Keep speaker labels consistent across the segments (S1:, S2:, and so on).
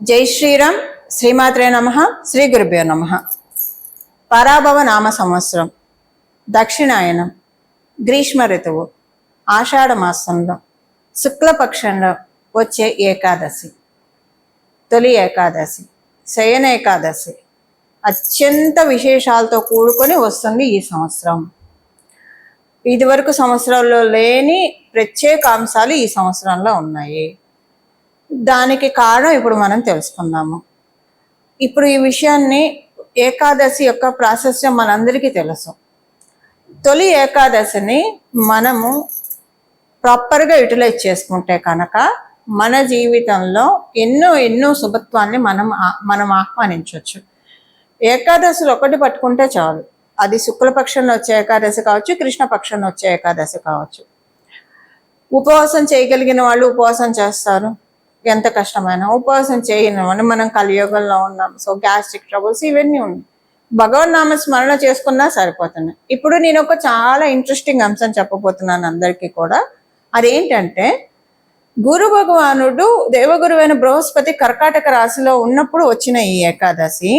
S1: జై శ్రీరామ్. శ్రీమాత్రే నమః. శ్రీ గురుభ్యో నమః. పరాభవ నామ సంవత్సరం, దక్షిణాయనం, గ్రీష్మ ఋతువు, ఆషాఢ మాసంలో శుక్లపక్షంలో వచ్చే ఏకాదశి, తొలి ఏకాదశి, శయన ఏకాదశి అత్యంత విశేషాలతో కూడుకొని వస్తుంది ఈ సంవత్సరం. ఇదివరకు సంవత్సరాల్లో లేని ప్రత్యేక అంశాలు ఈ సంవత్సరంలో ఉన్నాయి. దానికి కారణం ఇప్పుడు మనం తెలుసుకుందాము. ఇప్పుడు ఈ విషయాన్ని, ఏకాదశి యొక్క ప్రాశస్త్యం మనందరికీ తెలుసు. తొలి ఏకాదశిని మనము ప్రాపర్గా యూటిలైజ్ చేసుకుంటే కనుక మన జీవితంలో ఎన్నో శుభత్వాన్ని మనం ఆహ్వానించవచ్చు. ఏకాదశులు ఒకటి పట్టుకుంటే చాలు. అది శుక్లపక్షంలో వచ్చే ఏకాదశి కావచ్చు, కృష్ణపక్షంలో వచ్చే ఏకాదశి కావచ్చు. ఉపవాసం చేయగలిగిన వాళ్ళు ఉపవాసం చేస్తారు. ఎంత కష్టమైనా ఉపవాసం చేయని మనం కలియుగంలో ఉన్నాం. సో గ్యాస్ట్రిక్ ట్రబుల్స్ ఇవన్నీ ఉన్నాయి. భగవన్ నామ స్మరణ చేసుకున్నా సరిపోతున్నాయి. ఇప్పుడు నేను ఒక చాలా ఇంట్రెస్టింగ్ అంశం చెప్పబోతున్నాను అందరికీ కూడా. అదేంటంటే, గురు భగవానుడు దేవగురువైన బృహస్పతి కర్కాటక రాశిలో ఉన్నప్పుడు వచ్చిన ఈ ఏకాదశి.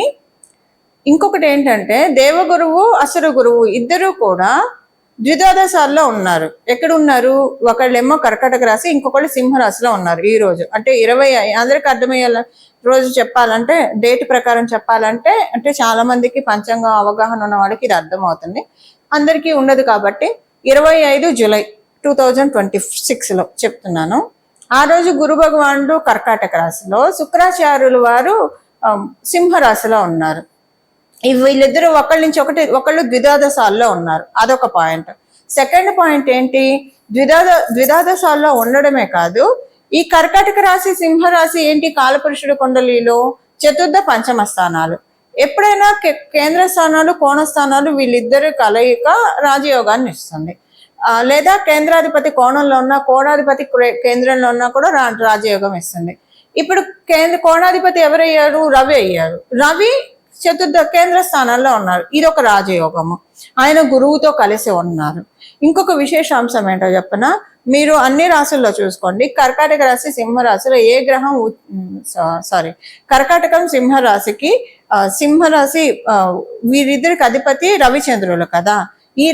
S1: ఇంకొకటి ఏంటంటే, దేవగురువు అసురు గురువు ఇద్దరు కూడా ద్విదాదశాల్లో ఉన్నారు. ఎక్కడ ఉన్నారు? ఒకళ్ళేమో కర్కాటక రాశి, ఇంకొకళ్ళు సింహరాశిలో ఉన్నారు. ఈ రోజు అంటే 20, అందరికి అర్థమయ్యేలా రోజు చెప్పాలంటే, డేట్ ప్రకారం చెప్పాలంటే, అంటే చాలా మందికి పంచాంగం అవగాహన ఉన్న వాళ్ళకి ఇది అర్థమవుతుంది, అందరికీ ఉండదు కాబట్టి 25 జూలై 2026లో చెప్తున్నాను. ఆ రోజు గురు భగవానుడు కర్కాటక రాశిలో, శుక్రాచార్యులు వారు సింహరాశిలో ఉన్నారు. వీళ్ళిద్దరూ ఒకళ్ళు ద్విదాదశాల్లో ఉన్నారు. అదొక పాయింట్. సెకండ్ పాయింట్ ఏంటి? ద్విదాదశాల్లో ఉండడమే కాదు, ఈ కర్కాటక రాశి సింహరాశి ఏంటి? కాలపురుషుడు కుండలిలో చతుర్థ పంచమ స్థానాలు. ఎప్పుడైనా కేంద్ర స్థానాలు, కోణ స్థానాలు వీళ్ళిద్దరు కలయిక రాజయోగాన్ని ఇస్తుంది. లేదా కేంద్రాధిపతి కోణంలో ఉన్నా, కోణాధిపతి కేంద్రంలో ఉన్నా కూడా రాజయోగం ఇస్తుంది. ఇప్పుడు కోణాధిపతి ఎవరయ్యారు? రవి అయ్యారు. రవి చతుర్థ కేంద్ర స్థానాల్లో ఉన్నారు. ఇది ఒక రాజయోగము. ఆయన గురువుతో కలిసి ఉన్నారు. ఇంకొక విశేషాంశం ఏంటో చెప్పనా? మీరు అన్ని రాశుల్లో చూసుకోండి. కర్కాటక రాశి సింహరాశిలో ఏ గ్రహం కర్కాటకం సింహరాశికి, సింహరాశి వీరిద్దరికి అధిపతి రవిచంద్రులు కదా. ఈ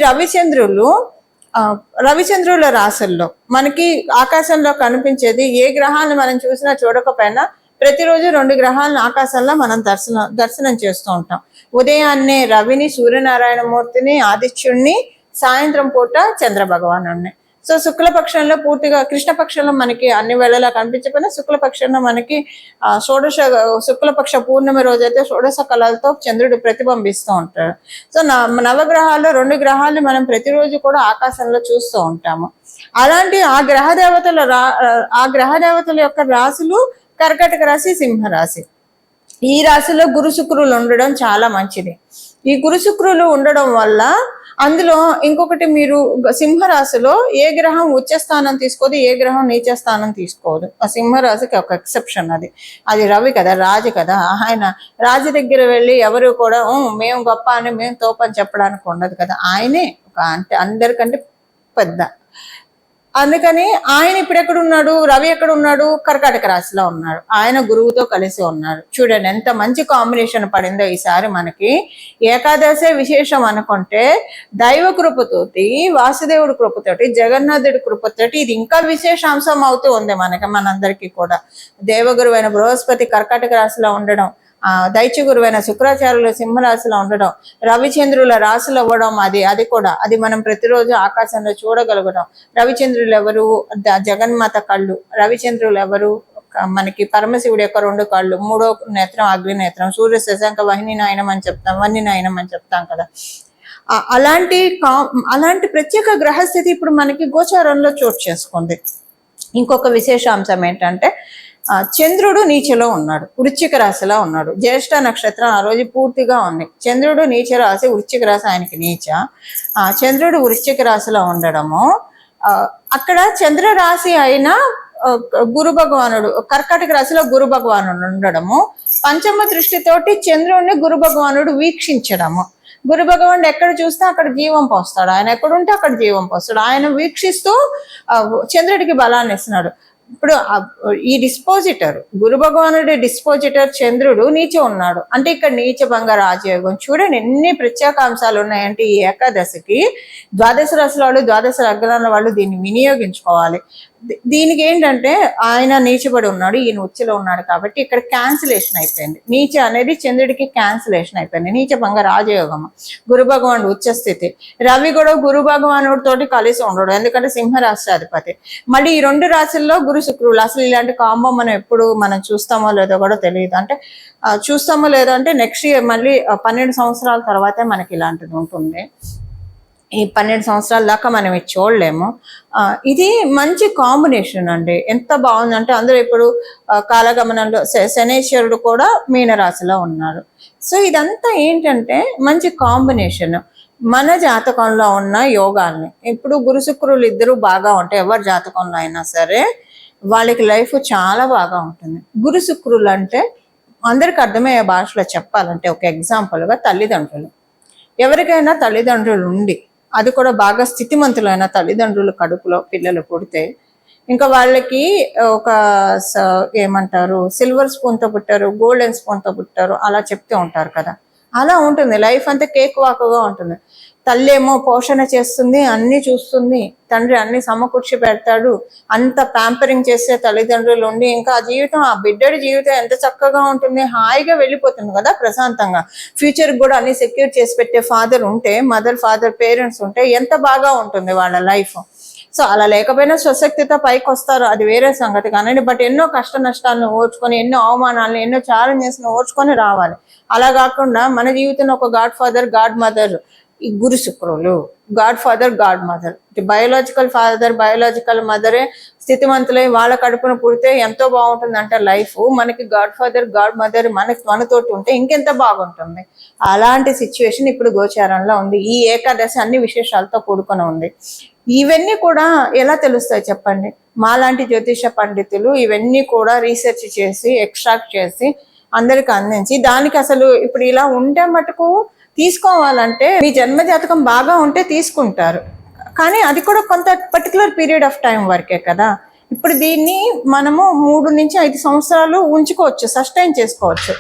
S1: రవిచంద్రుల రాశుల్లో మనకి ఆకాశంలో కనిపించేది, ఏ గ్రహాన్ని మనం చూసినా చూడకపోయినా ప్రతిరోజు 2 గ్రహాలను ఆకాశంలో మనం దర్శనం చేస్తూ ఉంటాం. ఉదయాన్నే రవిని, సూర్యనారాయణ మూర్తిని, ఆదిత్యుడిని, సాయంత్రం పూట చంద్ర భగవానుడిని. సో శుక్లపక్షంలో పూర్తిగా, కృష్ణపక్షంలో మనకి అన్ని వేళలా కనిపించకపోయినా శుక్లపక్షంలో మనకి శుక్లపక్ష పూర్ణిమ రోజైతే షోడశ కళలతో చంద్రుడు ప్రతిబింబిస్తూ ఉంటాడు. సో నవగ్రహాల్లో 2 గ్రహాలను మనం ప్రతిరోజు కూడా ఆకాశంలో చూస్తూ ఉంటాము. అలాంటి ఆ గ్రహ దేవతల యొక్క రాశులు కర్కాటక రాశి, సింహరాశి. ఈ రాశిలో గురు శుక్రులు ఉండడం చాలా మంచిది. ఈ గురు శుక్రులు ఉండడం వల్ల, అందులో ఇంకొకటి, మీరు సింహరాశిలో ఏ గ్రహం ఉచ్చ స్థానం తీసుకోదు, ఏ గ్రహం నీచ స్థానం తీసుకోదు. ఆ సింహరాశికి ఒక ఎక్సెప్షన్. అది రవి కదా, రాజు కదా. ఆయన రాజు దగ్గర వెళ్ళి ఎవరు కూడా మేము గొప్ప అని, మేము తోపని చెప్పడానికి ఉండదు కదా. ఆయనే అంటే అందరికంటే పెద్ద. అందుకని ఆయన ఇప్పుడు ఎక్కడున్నాడు? రవి ఎక్కడున్నాడు? కర్కాటక రాశిలో ఉన్నాడు. ఆయన గురువుతో కలిసి ఉన్నాడు. చూడండి ఎంత మంచి కాంబినేషన్ పడిందో ఈసారి మనకి. ఏకాదశే విశేషం అనుకుంటే, దైవ కృపతోటి, వాసుదేవుడి కృపతోటి, జగన్నాథుడి కృపతోటి ఇది ఇంకా విశేషాంశం అవుతూ ఉంది మనందరికీ కూడా. దేవగురువైన బృహస్పతి కర్కాటక రాశిలో ఉండడం, దైత్య గురువైన శుక్రాచార్యులు సింహరాశిలో ఉండడం, రవిచంద్రుల రాశులు అవ్వడం, అది మనం ప్రతిరోజు ఆకాశంలో చూడగలగడం. రవిచంద్రులు ఎవరు? జగన్మాత కళ్ళు. రవిచంద్రులు ఎవరు? మనకి పరమశివుడి యొక్క 2 కళ్ళు, 3వ నేత్రం అగ్ని నేత్రం, సూర్య శశాంక వహ్ని నాయనం అని చెప్తాం కదా. అలాంటి ప్రత్యేక గ్రహస్థితి ఇప్పుడు మనకి గోచారంలో చోటు చేసుకుంది. ఇంకొక విశేషాంశం ఏంటంటే, చంద్రుడు నీచలో ఉన్నాడు, వృశ్చిక రాశిలో ఉన్నాడు. జ్యేష్ఠ నక్షత్రం ఆ రోజు పూర్తిగా ఉంది. చంద్రుడు నీచ రాశి, వృశ్చిక రాశి ఆయనకి నీచ. చంద్రుడు వృశ్చిక రాశిలో ఉండడము, అక్కడ చంద్ర రాశి అయిన గురు భగవానుడు కర్కాటక రాశిలో గురు భగవానుడు ఉండడము, పంచమ దృష్టితోటి చంద్రుడిని గురు భగవానుడు వీక్షించడము. గురు భగవానుడు ఎక్కడ చూస్తే అక్కడ జీవం పోస్తాడు. ఆయన ఎక్కడుంటే అక్కడ జీవం పోస్తాడు. ఆయన వీక్షిస్తూ చంద్రుడికి బలాన్ని ఇస్తున్నాడు. ఇప్పుడు ఈ డిస్పోజిటర్ గురు భగవానుడి డిస్పోజిటర్ చంద్రుడు నీచ ఉన్నాడు అంటే ఇక్కడ నీచ భంగ రాజయోగం. చూడండి ఎన్ని ప్రత్యేక అంశాలు ఉన్నాయంటే ఈ ఏకాదశికి. ద్వాదశ రాశుల వాళ్ళు, ద్వాదశ లగ్నాల వాళ్ళు దీన్ని వినియోగించుకోవాలి. దీనికి ఏంటంటే ఆయన నీచబడి ఉన్నాడు, ఈయన ఉచ్చలో ఉన్నాడు కాబట్టి ఇక్కడ క్యాన్సిలేషన్ అయిపోయింది. నీచ అనేది చంద్రుడికి క్యాన్సిలేషన్ అయిపోయింది. నీచ భంగ రాజయోగం. గురు భగవానుడు ఉచ్చ స్థితి. రవి కూడా గురు భగవానుడి తోటి కలిసి ఉండడు, ఎందుకంటే సింహరాశి అధిపతి. మళ్ళీ ఈ 2 రాశుల్లో గురు శుక్రులు. అసలు ఇలాంటి కాంబో మనం చూస్తామో లేదో కూడా తెలియదు. అంటే చూస్తామో లేదో అంటే నెక్స్ట్ ఇయర్ మళ్ళీ 12 సంవత్సరాల తర్వాతే మనకి ఇలాంటిది ఉంటుంది. ఈ 12 సంవత్సరాల దాకా మనం ఇది చూడలేము. ఇది మంచి కాంబినేషన్ అండి. ఎంత బాగుందంటే అందరూ ఇప్పుడు కాలగమనంలో శనేశ్వరుడు కూడా మీనరాశిలో ఉన్నారు. సో ఇదంతా ఏంటంటే మంచి కాంబినేషన్. మన జాతకంలో ఉన్న యోగాల్ని ఇప్పుడు గురు శుక్రులు ఇద్దరు బాగా ఉంటాయి. ఎవరి జాతకంలో అయినా సరే వాళ్ళకి లైఫ్ చాలా బాగా ఉంటుంది. గురు శుక్రులు అంటే అందరికి అర్థమయ్యే భాషలో చెప్పాలంటే ఒక ఎగ్జాంపుల్గా తల్లిదండ్రులు. ఎవరికైనా తల్లిదండ్రులు ఉండి అది కూడా బాగా స్థితిమంతులైన తల్లిదండ్రులు కడుపులో పిల్లలు పుడితే ఇంకా వాళ్ళకి ఒక ఏమంటారు సిల్వర్ స్పూన్తో పుట్టారు, గోల్డెన్ స్పూన్తో పుట్టారు అలా చెప్తూ ఉంటారు కదా. అలా ఉంటుంది లైఫ్ అంతా కేక్ వాకుగా ఉంటుంది. తల్లి ఏమో పోషణ చేస్తుంది, అన్ని చూస్తుంది, తండ్రి అన్ని సమకూర్చి పెడతాడు, అంత ప్యాంపరింగ్ చేసే తల్లిదండ్రులు ఉండి ఇంకా ఆ జీవితం, ఆ బిడ్డడి జీవితం ఎంత చక్కగా ఉంటుంది, హాయిగా వెళ్ళిపోతుంది కదా ప్రశాంతంగా. ఫ్యూచర్ కూడా అన్ని సెక్యూర్ చేసి పెట్టే ఫాదర్ ఉంటే, ఫాదర్ పేరెంట్స్ ఉంటే ఎంత బాగా ఉంటుంది వాళ్ళ లైఫ్. సో అలా లేకపోయినా స్వశక్తితో పైకి వస్తారు, అది వేరే సంగతి కానండి. బట్ ఎన్నో కష్ట నష్టాలను ఓర్చుకొని, ఎన్నో అవమానాలను, ఎన్నో ఛాలెంజెస్ ఓర్చుకొని రావాలి. అలా కాకుండా మన జీవితంలో ఒక గాడ్ ఫాదర్, గాడ్ మదర్ ఈ గురు శుక్రులు. God father, god mother, biological father, biological మదరే స్థితిమంతులై వాళ్ళ కడుపున పుడితే ఎంతో బాగుంటుంది అంటే లైఫ్. మనకి గాడ్ ఫాదర్, గాడ్ మదర్ మనతోటి ఉంటే ఇంకెంత బాగుంటుంది. అలాంటి సిచ్యువేషన్ ఇప్పుడు గోచారంలో ఉంది. ఈ ఏకాదశి అన్ని విశేషాలతో కూడుకొని ఉంది. ఇవన్నీ కూడా ఎలా తెలుస్తాయి చెప్పండి? మాలాంటి జ్యోతిష పండితులు ఇవన్నీ కూడా రీసెర్చ్ చేసి ఎక్స్ట్రాక్ట్ చేసి అందరికి అందించి, దానికి అసలు ఇప్పుడు ఇలా ఉంటే మటుకు తీసుకోవాలంటే మీ జన్మ జాతకం బాగా ఉంటే తీసుకుంటారు, కానీ అది కూడా కొంత పర్టికులర్ పీరియడ్ ఆఫ్ టైం వరకే కదా. ఇప్పుడు దీన్ని మనము 3 నుంచి 5 సంవత్సరాలు ఉంచుకోవచ్చు, సస్టైన్ చేసుకోవచ్చు,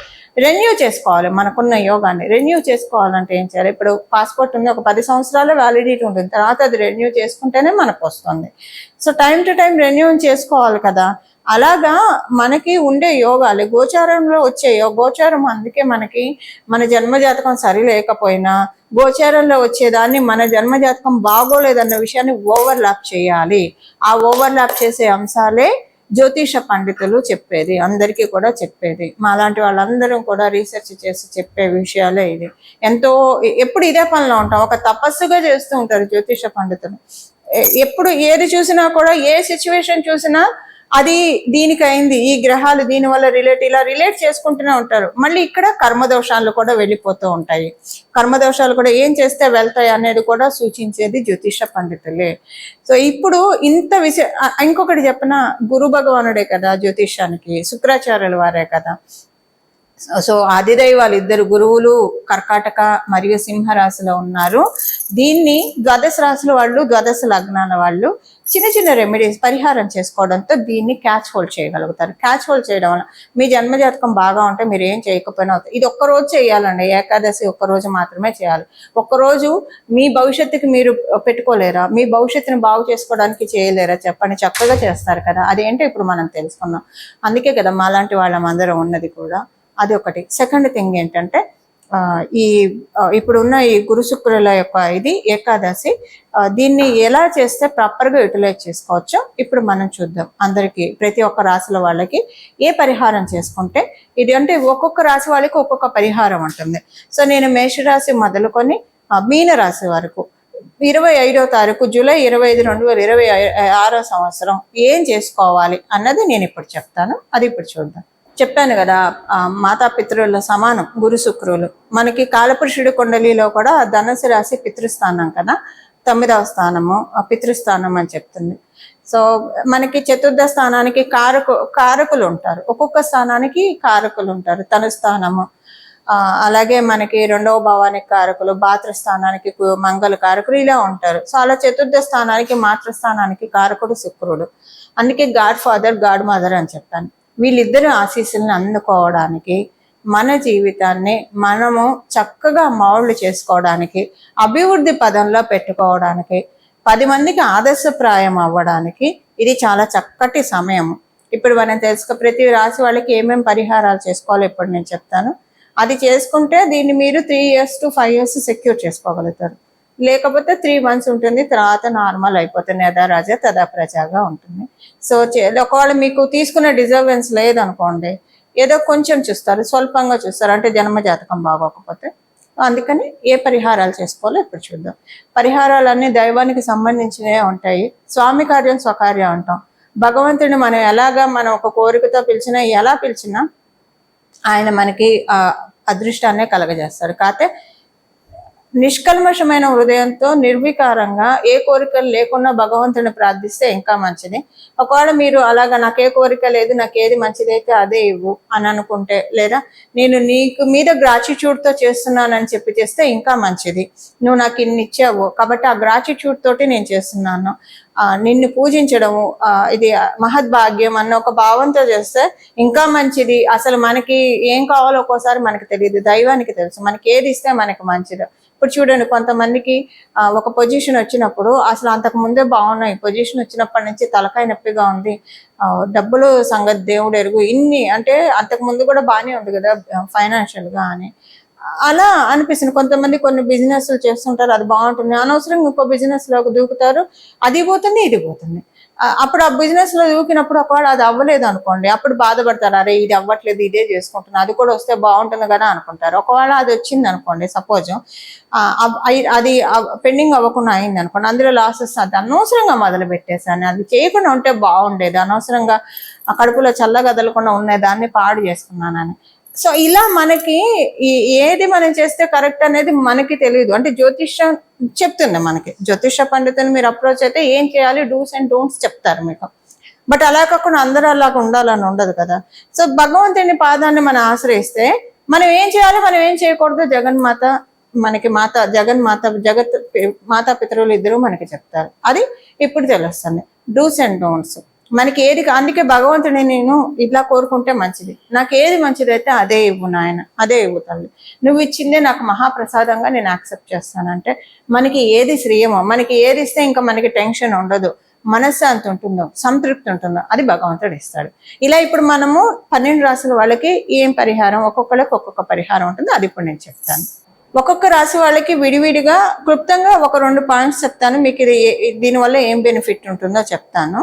S1: రెన్యూ చేసుకోవాలి. మనకున్న యోగాన్ని రెన్యూ చేసుకోవాలంటే ఏం చేయాలి? ఇప్పుడు పాస్పోర్ట్ ఉంది, ఒక 10 సంవత్సరాల వ్యాలిడిటీ ఉంటుంది, తర్వాత అది రెన్యూ చేసుకుంటేనే మనకు వస్తుంది. So time to time renew చేసుకోవాలి కదా. అలాగా మనకి ఉండే యోగాలు గోచారంలో వచ్చే గోచారం. అందుకే మనకి మన జన్మజాతకం సరి లేకపోయినా గోచారంలో వచ్చేదాన్ని మన జన్మజాతకం బాగోలేదన్న విషయాన్ని ఓవర్లాప్ చేయాలి. ఆ ఓవర్లాప్ చేసే అంశాలే జ్యోతిష పండితులు చెప్పేది, అందరికీ కూడా చెప్పేది. మాలాంటి వాళ్ళందరం కూడా రీసెర్చ్ చేసి చెప్పే విషయాలే ఇది. ఎంతో ఎప్పుడు ఇదే పనిలో ఉంటాం, ఒక తపస్సుగా చేస్తూ ఉంటారు జ్యోతిష పండితులు. ఎప్పుడు ఏది చూసినా కూడా, ఏ సిచ్యువేషన్ చూసినా అది దీనికి అయింది, ఈ గ్రహాలు దీనివల్ల ఇలా రిలేట్ చేసుకుంటూనే ఉంటారు. మళ్ళీ ఇక్కడ కర్మదోషాలు కూడా వెళ్ళిపోతూ ఉంటాయి. కర్మదోషాలు కూడా ఏం చేస్తే వెళ్తాయి అనేది కూడా సూచించేది జ్యోతిష పండితులే. సో ఇప్పుడు ఇంత ఇంకొకటి చెప్పిన, గురు భగవానుడే కదా జ్యోతిషానికి, శుక్రాచార్యుల వారే కదా. సో ఆదిదైవాలు ఇద్దరు గురువులు కర్కాటక మరియు సింహరాశిలో ఉన్నారు. దీన్ని ద్వాదశ రాశుల వాళ్ళు, ద్వాదశ లగ్నాల వాళ్ళు చిన్న చిన్న రెమెడీస్ పరిహారం చేసుకోవడంతో దీన్ని క్యాచ్ హోల్డ్ చేయగలుగుతారు. క్యాచ్ హోల్డ్ చేయడం వల్ల మీ జన్మజాతకం బాగా ఉంటే మీరు ఏం చేయకపోయినా అవుతుంది. ఇది ఒక్కరోజు చేయాలండి, ఏకాదశి ఒక్కరోజు మాత్రమే చేయాలి. ఒక్కరోజు మీ భవిష్యత్తుకి మీరు పెట్టుకోలేరా? మీ భవిష్యత్తుని బాగు చేసుకోవడానికి చేయలేరా చెప్పండి? చక్కగా చేస్తారు కదా. అదేంటో ఇప్పుడు మనం తెలుసుకున్నాం. అందుకే కదా మాలాంటి వాళ్ళమందరం ఉన్నది కూడా. అది ఒకటి. సెకండ్ థింగ్ ఏంటంటే ఇప్పుడున్న ఈ గురు శుక్రుల యొక్క ఇది ఏకాదశి, దీన్ని ఎలా చేస్తే ప్రాపర్గా యూటిలైజ్ చేసుకోవచ్చో ఇప్పుడు మనం చూద్దాం. అందరికీ ప్రతి ఒక్క రాశుల వాళ్ళకి ఏ పరిహారం చేసుకుంటే ఇది, అంటే ఒక్కొక్క రాశి వాళ్ళకి ఒక్కొక్క పరిహారం ఉంటుంది. సో నేను మేషరాశి మొదలుకొని మీన రాశి వరకు 25వ తారీఖు జూలై 25, 2026 సంవత్సరం ఏం చేసుకోవాలి అన్నది నేను ఇప్పుడు చెప్తాను. అది ఇప్పుడు చూద్దాం. చెప్పాను కదా, మాతాపితృల సమానం గురు శుక్రులు. మనకి కాలపురుషుడి కుండలిలో కూడా ధనుసు రాశి పితృస్థానం కదా, 9వ స్థానము పితృస్థానం అని చెప్తుంది. సో మనకి చతుర్థ స్థానానికి కారకులు ఉంటారు, ఒక్కొక్క స్థానానికి కారకులు ఉంటారు. తన స్థానము అలాగే మనకి రెండవ భావానికి కారకులు, భాతృస్థానానికి మంగళ కారకులు ఇలా ఉంటారు. సో అలా చతుర్థ స్థానానికి మాతృస్థానానికి కారకుడు శుక్రుడు. అందుకే గాడ్ ఫాదర్, గాడ్ మదర్ అని చెప్పాను. వీళ్ళిద్దరు ఆశీస్సులను అందుకోవడానికి, మన జీవితాన్ని మనము చక్కగా మౌల్డ్ చేసుకోవడానికి, అభివృద్ధి పదంలో పెట్టుకోవడానికి, 10 మందికి ఆదర్శప్రాయం అవ్వడానికి ఇది చాలా చక్కటి సమయం. ఇప్పుడు మనం ప్రతి రాశి వాళ్ళకి ఏమేమి పరిహారాలు చేసుకోవాలో ఇప్పుడు నేను చెప్తాను. అది చేసుకుంటే దీన్ని మీరు 3 years to 5 years సెక్యూర్ చేసుకోగలుగుతారు. లేకపోతే 3 months ఉంటుంది, తర్వాత నార్మల్ అయిపోతుంది, యథారాజా తదా ప్రజాగా ఉంటుంది. సో ఒకవేళ మీకు తీసుకునే డిజర్వెన్స్ లేదనుకోండి, ఏదో కొంచెం చూస్తారు, స్వల్పంగా చూస్తారు, అంటే జన్మజాతకం బాగోకపోతే. అందుకని ఏ పరిహారాలు చేసుకోవాలో ఇప్పుడు చూద్దాం. పరిహారాలన్నీ దైవానికి సంబంధించినవే ఉంటాయి. స్వామి కార్యం స్వకార్యం అంటాం. భగవంతుడిని మనం ఒక కోరికతో పిలిచినా, ఎలా పిలిచినా ఆయన మనకి అదృష్టాన్నే కలగజేస్తాడు. కాకపోతే నిష్కల్మషమైన హృదయంతో నిర్వికారంగా ఏ కోరికలు లేకుండా భగవంతుని ప్రార్థిస్తే ఇంకా మంచిది. ఒకవేళ మీరు అలాగా నాకు ఏ కోరిక లేదు, నాకు ఏది మంచిదైతే అదే ఇవ్వు అని అనుకుంటే, లేదా నేను నీకు మీద గ్రాటిట్యూడ్తో చేస్తున్నానని చెప్పి చేస్తే ఇంకా మంచిది. నువ్వు నాకు ఇన్ని ఇచ్చావు కాబట్టి ఆ గ్రాటిట్యూడ్ తోటి నేను చేస్తున్నాను, నిన్ను పూజించడము ఇది మహద్భాగ్యం అన్న ఒక భావంతో చేస్తే ఇంకా మంచిది. అసలు మనకి ఏం కావాలో ఒక్కోసారి మనకి తెలియదు, దైవానికి తెలుసు మనకి ఏది ఇస్తే మనకి మంచిదో. ఇప్పుడు చూడండి, కొంతమందికి ఒక పొజిషన్ వచ్చినప్పుడు అసలు అంతకు ముందే బాగున్నాయి, పొజిషన్ వచ్చినప్పటి నుంచి తలకాయ నొప్పిగా ఉంది, డబ్బులు సంగతి దేవుడు ఎరుగు, ఇన్ని అంటే అంతకు ముందు కూడా బాగానే ఉంది కదా ఫైనాన్షియల్గా అని అలా అనిపిస్తుంది. కొంతమంది కొన్ని బిజినెస్లు చేస్తుంటారు, అది బాగుంటుంది, అనవసరంగా ఇంకో బిజినెస్లోకి దూకుతారు, అది పోతుంది ఇది పోతుంది. అప్పుడు ఆ బిజినెస్లో దూకినప్పుడు ఒకవేళ అది అవ్వలేదు అనుకోండి, అప్పుడు బాధపడతారు, అరే ఇది అవ్వట్లేదు ఇదే చేసుకుంటున్నా, అది కూడా వస్తే బాగుంటుంది కదా అనుకుంటారు. ఒకవేళ అది వచ్చింది అనుకోండి, సపోజ్ అది పెండింగ్ అవ్వకుండా అయింది అనుకోండి, అందులో లాసెస్ అది అనవసరంగా మొదలు పెట్టేశాను, అది చేయకుండా ఉంటే బాగుండేది, అనవసరంగా కడుపులో చల్లగదలకుండా ఉన్న దాన్ని పాడు చేసుకున్నానని. సో ఇలా మనకి ఏది మనం చేస్తే కరెక్ట్ అనేది మనకి తెలియదు. అంటే జ్యోతిష్యం చెప్తుంది మనకి, జ్యోతిష పండితులు మీరు అప్రోచ్ అయితే ఏం చేయాలి, డూస్ అండ్ డోంట్స్ చెప్తారు మీకు. బట్ అలా కాకుండా అందరూ అలాగా ఉండాలని ఉండదు కదా. సో భగవంతుని పాదాన్ని మనం ఆశ్రయిస్తే మనం ఏం చేయాలి, మనం ఏం చేయకూడదు జగన్మాత మనకి జగత్ మాతా పితరులు ఇద్దరు మనకి చెప్తారు. అది ఇప్పుడు తెలుస్తుంది, డూస్ అండ్ డోంట్స్ మనకి ఏది. అందుకే భగవంతుని నేను ఇట్లా కోరుకుంటే మంచిది, నాకు ఏది మంచిది అయితే అదే ఇవ్వు నాయన, అదే ఇవ్వు తల్లి, నువ్వు ఇచ్చిందే నాకు మహాప్రసాదంగా నేను యాక్సెప్ట్ చేస్తానంటే మనకి ఏది శ్రేయమో, మనకి ఏది ఇస్తే ఇంకా మనకి టెన్షన్ ఉండదు, మనశ్శాంతి ఉంటుందో, సంతృప్తి ఉంటుందో అది భగవంతుడు ఇస్తాడు. ఇలా ఇప్పుడు మనము 12 రాశుల వాళ్ళకి ఏం పరిహారం, ఒక్కొక్కరికి ఒక్కొక్క పరిహారం ఉంటుంది, అది ఇప్పుడు నేను చెప్తాను. ఒక్కొక్క రాశి వాళ్ళకి విడివిడిగా క్లుప్తంగా ఒక 2 పాయింట్స్ చెప్తాను, మీకు ఇది దీనివల్ల ఏం బెనిఫిట్ ఉంటుందో చెప్తాను.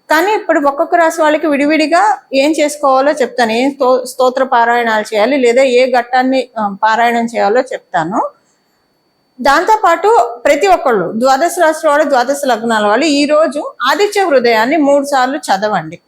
S1: కానీ ఇప్పుడు ఒక్కొక్క రాశి వాళ్ళకి విడివిడిగా ఏం చేసుకోవాలో చెప్తాను, ఏం స్తోత్ర పారాయణాలు చేయాలి, లేదా ఏ ఘట్టాన్ని పారాయణం చేయాలో చెప్తాను. దాంతోపాటు ప్రతి ఒక్కళ్ళు 12 రాశి వాళ్ళు, 12 లగ్నాల వాళ్ళు ఈరోజు ఆదిత్య హృదయాన్ని 3 సార్లు చదవండి.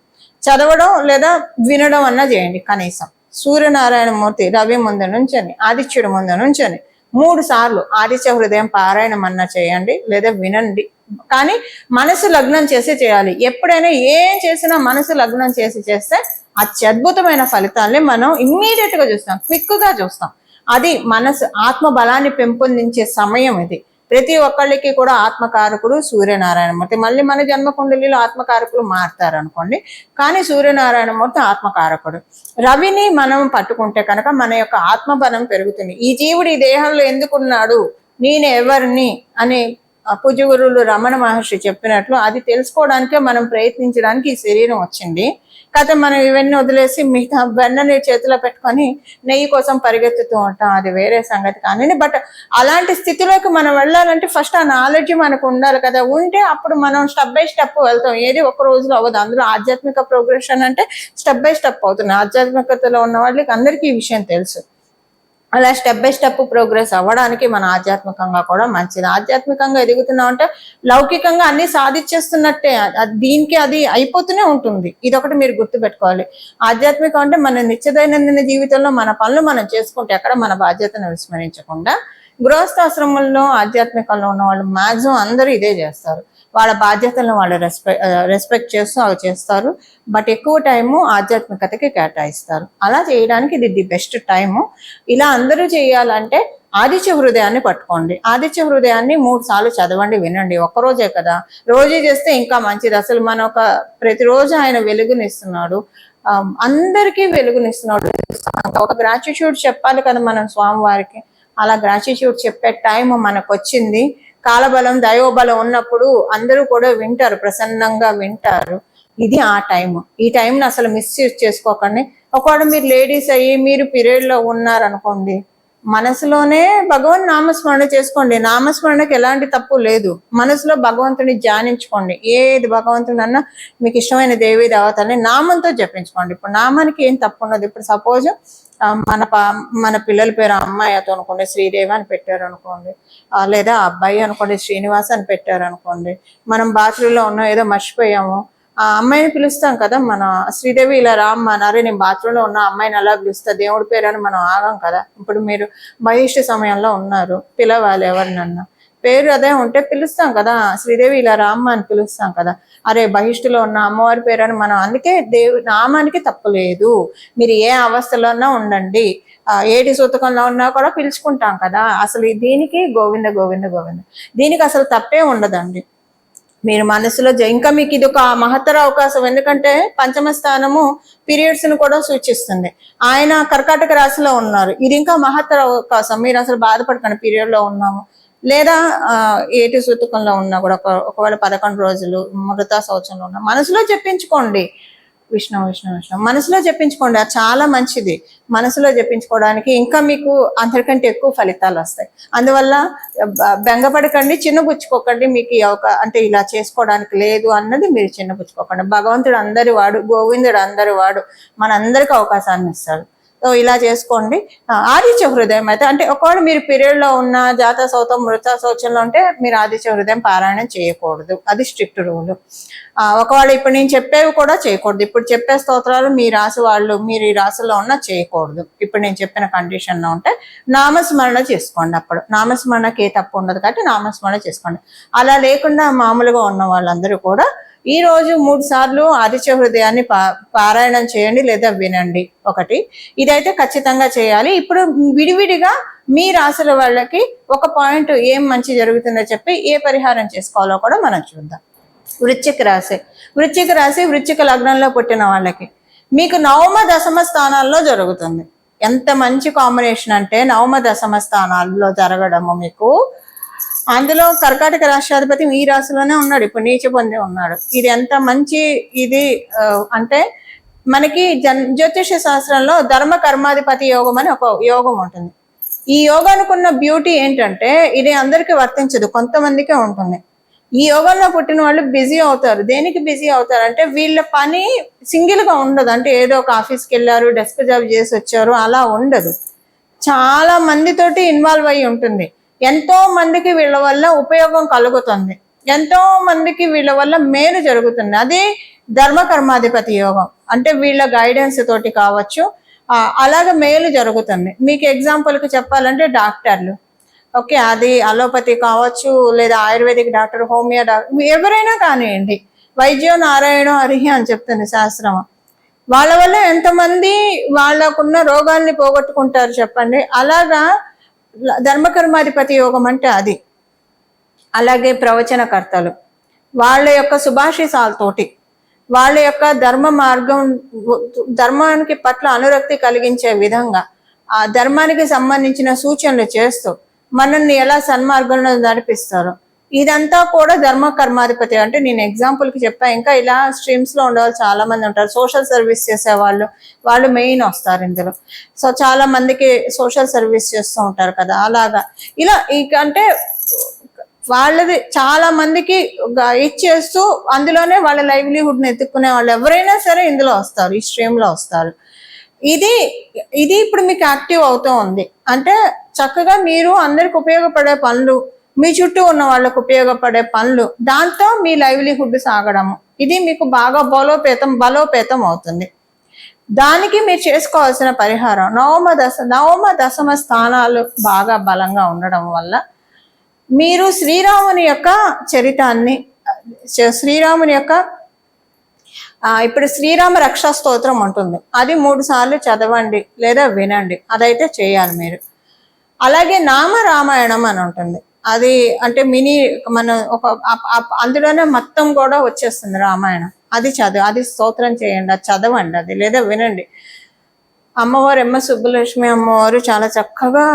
S1: చదవడం లేదా వినడం అన్నా చేయండి. కనీసం సూర్యనారాయణమూర్తి రవి ముందు నుంచని, ఆదిత్యుడి ముందు నుంచని 3 సార్లు ఆదిత్య హృదయం పారాయణం అన్నా చేయండి లేదా వినండి. కానీ మనసు లగ్నం చేసి చేయాలి. ఎప్పుడైనా ఏం చేసినా మనసు లగ్నం చేసి చేస్తే అత్యద్భుతమైన ఫలితాల్ని మనం ఇమ్మీడియట్ గా చూస్తాం, క్విక్ గా చూస్తాం. అది మనసు ఆత్మ బలాన్ని పెంపొందించే సమయం ఇది. ప్రతి ఒక్కళ్ళకి కూడా ఆత్మకారకుడు సూర్యనారాయణమూర్తి. మళ్ళీ మన జన్మకుండలిలో ఆత్మకారకులు మారుతారు అనుకోండి, కానీ సూర్యనారాయణమూర్తి ఆత్మకారకుడు. రవిని మనం పట్టుకుంటే కనుక మన యొక్క ఆత్మబలం పెరుగుతుంది. ఈ జీవుడు ఈ దేహంలో ఎందుకున్నాడు, నేను ఎవరిని అని పూజ్య గురువులు రమణ మహర్షి చెప్పినట్లు అది తెలుసుకోవడానికే మనం ప్రయత్నించడానికి ఈ శరీరం వచ్చింది. కాకపోతే మనం ఇవన్నీ వదిలేసి మిగతా వెన్నని చేతిలో పెట్టుకొని నెయ్యి కోసం పరిగెత్తుతూ ఉంటాం, అది వేరే సంగతి. కానీ బట్ అలాంటి స్థితిలోకి మనం వెళ్ళాలంటే ఫస్ట్ ఆ నాలెడ్జ్ మనకు ఉండాలి కదా. ఉంటే అప్పుడు మనం స్టెప్ బై స్టెప్ వెళ్తాం. ఏది ఒక రోజులో అవ్వదు. అందులో ఆధ్యాత్మిక ప్రోగ్రెషన్ అంటే స్టెప్ బై స్టెప్ అవుతుంది. ఆధ్యాత్మికతలో ఉన్న వాళ్ళకి అందరికీ ఈ విషయం తెలుసు. అలా స్టెప్ బై స్టెప్ ప్రోగ్రెస్ అవ్వడానికి మన ఆధ్యాత్మికంగా కూడా మంచిది. ఆధ్యాత్మికంగా ఎదుగుతున్నాం అంటే లౌకికంగా అన్ని సాధించేస్తున్నట్టే, దీనికి అది అయిపోతూనే ఉంటుంది. ఇదొకటి మీరు గుర్తుపెట్టుకోవాలి. ఆధ్యాత్మికం అంటే మన నిత్య దైనందిన జీవితంలో మన పనులు మనం చేసుకుంటే ఎక్కడ మన బాధ్యతను విస్మరించకుండా. గృహస్థాశ్రమంలో ఆధ్యాత్మికంలో ఉన్న వాళ్ళు మాక్సిమం అందరూ ఇదే చేస్తారు. వాళ్ళ బాధ్యతలను వాళ్ళు రెస్పెక్ట్ చేస్తూ అవి చేస్తారు. బట్ ఎక్కువ టైము ఆధ్యాత్మికతకి కేటాయిస్తారు. అలా చేయడానికి ఇది ది బెస్ట్ టైము. ఇలా అందరూ చేయాలంటే ఆదిత్య హృదయాన్ని పట్టుకోండి. ఆదిత్య హృదయాన్ని 3 సార్లు చదవండి, వినండి. ఒక్కరోజే కదా, రోజు చేస్తే ఇంకా మంచిది. అసలు మన ప్రతిరోజు ఆయన వెలుగునిస్తున్నాడు, అందరికీ వెలుగునిస్తున్నాడు. ఒక గ్రాటిట్యూడ్ చెప్పాలి కదా మనం స్వామివారికి. అలా గ్రాటిట్యూడ్ చెప్పే టైం మనకు వచ్చింది. కాలబలం దైవబలం ఉన్నప్పుడు అందరూ కూడా వింటారు, ప్రసన్నంగా వింటారు. ఇది ఆ టైం. ఈ టైంని అసలు మిస్యూజ్ చేసుకోకండి. ఒకవేళ మీరు లేడీస్ అయ్యి మీరు పీరియడ్ లో ఉన్నారనుకోండి, మనసులోనే భగవన్ నామస్మరణ చేసుకోండి. నామస్మరణకి ఎలాంటి తప్పు లేదు. మనసులో భగవంతుని ధ్యానించుకోండి. ఏది భగవంతుని అన్నా మీకు ఇష్టమైన దేవి దేవతల్ని నామంతో జపించుకోండి. ఇప్పుడు నామానికి ఏం తప్పు ఉండదు. ఇప్పుడు సపోజ్ మన పిల్లల పేరు అమ్మాయి అతో అనుకోండి, శ్రీదేవి అని పెట్టారు అనుకోండి, లేదా అబ్బాయి అనుకోండి శ్రీనివాస్ అని పెట్టారు అనుకోండి. మనం బాత్రూంలో ఉన్నాం, ఏదో మర్చిపోయాము, ఆ అమ్మాయిని పిలుస్తాం కదా, మన శ్రీదేవి ఇలా రామ్మ అరే నేను బాత్రూంలో ఉన్న అమ్మాయిని అలా పిలుస్తా, దేవుడి పేరు అని మనం ఆగాం కదా. ఇప్పుడు మీరు బహిష్ట సమయంలో ఉన్నారు, పిలవాలి ఎవరినన్నా, పేరు అదే ఉంటే పిలుస్తాం కదా, శ్రీదేవి ఇలా రామ్మ అని పిలుస్తాం కదా. అరే బహిష్టులో ఉన్న అమ్మవారి పేరు అని మనం, అందుకే నామానికి తప్పులేదు. మీరు ఏ అవస్థలోన్నా ఉండండి, ఏటి సూతకంలో ఉన్నా కూడా పిలుచుకుంటాం కదా. అసలు దీనికి గోవింద గోవింద గోవింద, దీనికి అసలు తప్పే ఉండదండి. మీరు మనసులో ఇంకా మీకు ఇది ఒక మహత్తర అవకాశం. ఎందుకంటే పంచమ స్థానము పీరియడ్స్ ను కూడా సూచిస్తుంది. ఆయన కర్కాటక రాశిలో ఉన్నారు. ఇది ఇంకా మహత్తర అవకాశం. మీరు అసలు బాధపడకండి పీరియడ్ లో ఉన్నాము, లేదా ఏటి సూతకంలో ఉన్నా కూడా ఒకవేళ 11 రోజులు మృతా శౌచంలో ఉన్నా మనసులో చెప్పించుకోండి. విష్ణు విష్ణు విష్ణు మనసులో జపించుకోండి. అది చాలా మంచిది. మనసులో జపించుకోవడానికి ఇంకా మీకు అందరికంటే ఎక్కువ ఫలితాలు వస్తాయి. అందువల్ల బెంగపడకండి, చిన్నబుచ్చుకోకండి. మీకు అంటే ఇలా చేసుకోవడానికి లేదు అన్నది మీరు చిన్నబుచ్చుకోకండి. భగవంతుడు అందరి వాడు, గోవిందుడు అందరి వాడు, మనందరికీ అవకాశాన్ని ఇస్తాడు. సో ఇలా చేసుకోండి. ఆదిత్య హృదయం అయితే అంటే ఒకవేళ మీరు పీరియడ్ లో ఉన్న జాత సౌతం మృత శౌచంలో ఉంటే మీరు ఆదిత్య హృదయం పారాయణం చేయకూడదు. అది స్ట్రిక్ట్ రూల్. ఒకవేళ ఇప్పుడు నేను చెప్పేవి కూడా చేయకూడదు. ఇప్పుడు చెప్పే స్తోత్రాలు మీ రాశి వాళ్ళు, మీరు ఈ రాశిలో ఉన్న చేయకూడదు. ఇప్పుడు నేను చెప్పిన కండిషన్ లో ఉంటే నామస్మరణ చేసుకోండి. అప్పుడు నామస్మరణకి ఏ తప్పు ఉండదు కాబట్టి నామస్మరణ చేసుకోండి. అలా లేకుండా మామూలుగా ఉన్న వాళ్ళందరూ కూడా ఈ రోజు 3 సార్లు ఆదిత్య హృదయాన్ని పారాయణం చేయండి లేదా వినండి. ఒకటి ఇదైతే ఖచ్చితంగా చేయాలి. ఇప్పుడు విడివిడిగా మీ రాశుల వాళ్ళకి ఒక పాయింట్ ఏం మంచి జరుగుతుందో చెప్పి ఏ పరిహారం చేసుకోవాలో కూడా మనం చూద్దాం. వృశ్చిక రాశి, వృశ్చిక లగ్నంలో పుట్టిన వాళ్ళకి మీకు నవమ దశమ స్థానాల్లో జరుగుతుంది. ఎంత మంచి కాంబినేషన్ అంటే నవమ దశమ స్థానాల్లో జరగడము మీకు. అందులో కర్కాటక రాష్ట్రాధిపతి ఈ రాశిలోనే ఉన్నాడు, ఇప్పుడు నీచ పొంది ఉన్నాడు. ఇది ఎంత మంచి ఇది అంటే మనకి జ్యోతిష శాస్త్రంలో ధర్మ కర్మాధిపతి యోగం అని ఒక యోగం ఉంటుంది. ఈ యోగానికి ఉన్న బ్యూటీ ఏంటంటే ఇది అందరికీ వర్తించదు, కొంతమందికే ఉంటుంది. ఈ యోగంలో పుట్టిన వాళ్ళు బిజీ అవుతారు. దేనికి బిజీ అవుతారు అంటే వీళ్ళ పని సింగిల్ గా ఉండదు. అంటే ఏదో ఒక ఆఫీస్కి వెళ్ళారు, డెస్క్ జాబ్ చేసి వచ్చారు అలా ఉండదు. చాలా మందితోటి ఇన్వాల్వ్ అయి ఉంటుంది. ఎంతో మందికి వీళ్ళ వల్ల ఉపయోగం కలుగుతుంది, ఎంతో మందికి వీళ్ళ వల్ల మేలు జరుగుతుంది. అది ధర్మ కర్మాధిపతి యోగం. అంటే వీళ్ళ గైడెన్స్ తోటి కావచ్చు, అలాగే మేలు జరుగుతుంది. మీకు ఎగ్జాంపుల్కి చెప్పాలంటే డాక్టర్లు, ఓకే, అది అలోపతి కావచ్చు, లేదా ఆయుర్వేదిక్ డాక్టర్, హోమియో డాక్టర్, ఎవరైనా కానివ్వండి, వైద్యో నారాయణో హరిహి అని చెప్తుంది శాస్త్రం. వాళ్ళ వల్ల ఎంతమంది వాళ్ళకున్న రోగాల్ని పోగొట్టుకుంటారు చెప్పండి. అలాగా ధర్మకర్మాధిపతి యోగం అంటే అది. అలాగే ప్రవచనకర్తలు వాళ్ళ యొక్క సుభాషితాలతోటి వాళ్ళ యొక్క ధర్మ మార్గం, ధర్మానికి పట్ల అనురక్తి కలిగించే విధంగా ఆ ధర్మానికి సంబంధించిన సూచనలు చేస్తూ మనల్ని ఎలా సన్మార్గంలో నడిపిస్తారు, ఇదంతా కూడా ధర్మ కర్మాధిపతి. అంటే నేను ఎగ్జాంపుల్కి చెప్పా, ఇంకా ఇలా స్ట్రీమ్స్ లో ఉండేవాళ్ళు చాలా మంది ఉంటారు. సోషల్ సర్వీస్ చేసే వాళ్ళు మెయిన్ వస్తారు ఇందులో. సో చాలా మందికి సోషల్ సర్వీస్ చేస్తూ ఉంటారు కదా, అలాగా ఇలా అంటే వాళ్ళది చాలా మందికి ఇచ్చేస్తూ అందులోనే వాళ్ళ లైవ్లీహుడ్ ని ఎత్తుక్కునే వాళ్ళు ఎవరైనా సరే ఇందులో వస్తారు, ఈ స్ట్రీమ్ లో వస్తారు. ఇది ఇప్పుడు మీకు యాక్టివ్ అవుతూ ఉంది. అంటే చక్కగా మీరు అందరికి ఉపయోగపడే పనులు, మీ చుట్టూ ఉన్న వాళ్ళకు ఉపయోగపడే పనులు, దాంతో మీ లైవ్లీహుడ్ సాగడము, ఇది మీకు బాగా బలోపేతం అవుతుంది. దానికి మీరు చేసుకోవాల్సిన పరిహారం నవమ దశమ స్థానాలు బాగా బలంగా ఉండడం వల్ల మీరు శ్రీరాముని యొక్క చరితాన్ని శ్రీరాముని యొక్క ఇప్పుడు శ్రీరామ రక్షా స్తోత్రం ఉంటుంది, అది 3 సార్లు చదవండి లేదా వినండి, అదైతే చేయాలి మీరు. అలాగే నామ రామాయణం అని ఉంటుంది, అది అంటే మినీ మన ఒక అందులోనే మొత్తం కూడా వచ్చేస్తుంది రామాయణం, అది అది స్తోత్రం చేయండి, అది చదవండి, అది లేదా వినండి. అమ్మవారు సుబ్బలక్ష్మి అమ్మవారు చాలా చక్కగా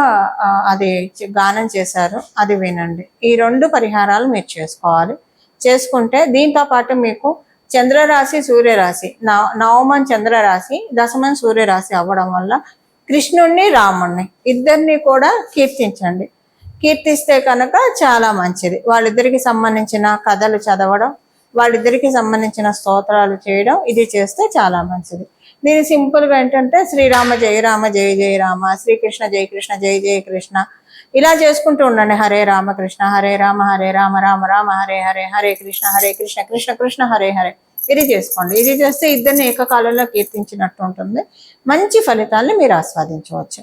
S1: అది గానం చేశారు, అది వినండి. ఈ 2 పరిహారాలు మీరు చేసుకోవాలి. చేసుకుంటే దీంతో పాటు మీకు చంద్రరాశి సూర్యరాశి, నవమం చంద్రరాశి, దశమం సూర్యరాశి అవ్వడం వల్ల కృష్ణుణ్ణి రాముణ్ణి ఇద్దరిని కూడా కీర్తించండి. కీర్తిస్తే కనుక చాలా మంచిది. వాళ్ళిద్దరికి సంబంధించిన కథలు చదవడం, వాళ్ళిద్దరికి సంబంధించిన స్తోత్రాలు చేయడం, ఇది చేస్తే చాలా మంచిది. దీని సింపుల్గా ఏంటంటే శ్రీరామ జయ రామ జయ జయ రామ, శ్రీకృష్ణ జయ కృష్ణ జయ జయ కృష్ణ, ఇలా చేసుకుంటూ ఉండండి. హరే రామకృష్ణ హరే రామ రామ రామ హరే హరే, హరే కృష్ణ కృష్ణ కృష్ణ హరే హరే, ఇది చేసుకోండి. ఇది చేస్తే ఇద్దరిని ఏకకాలంలో కీర్తించినట్టు ఉంటుంది. మంచి ఫలితాన్ని మీరు ఆస్వాదించవచ్చు.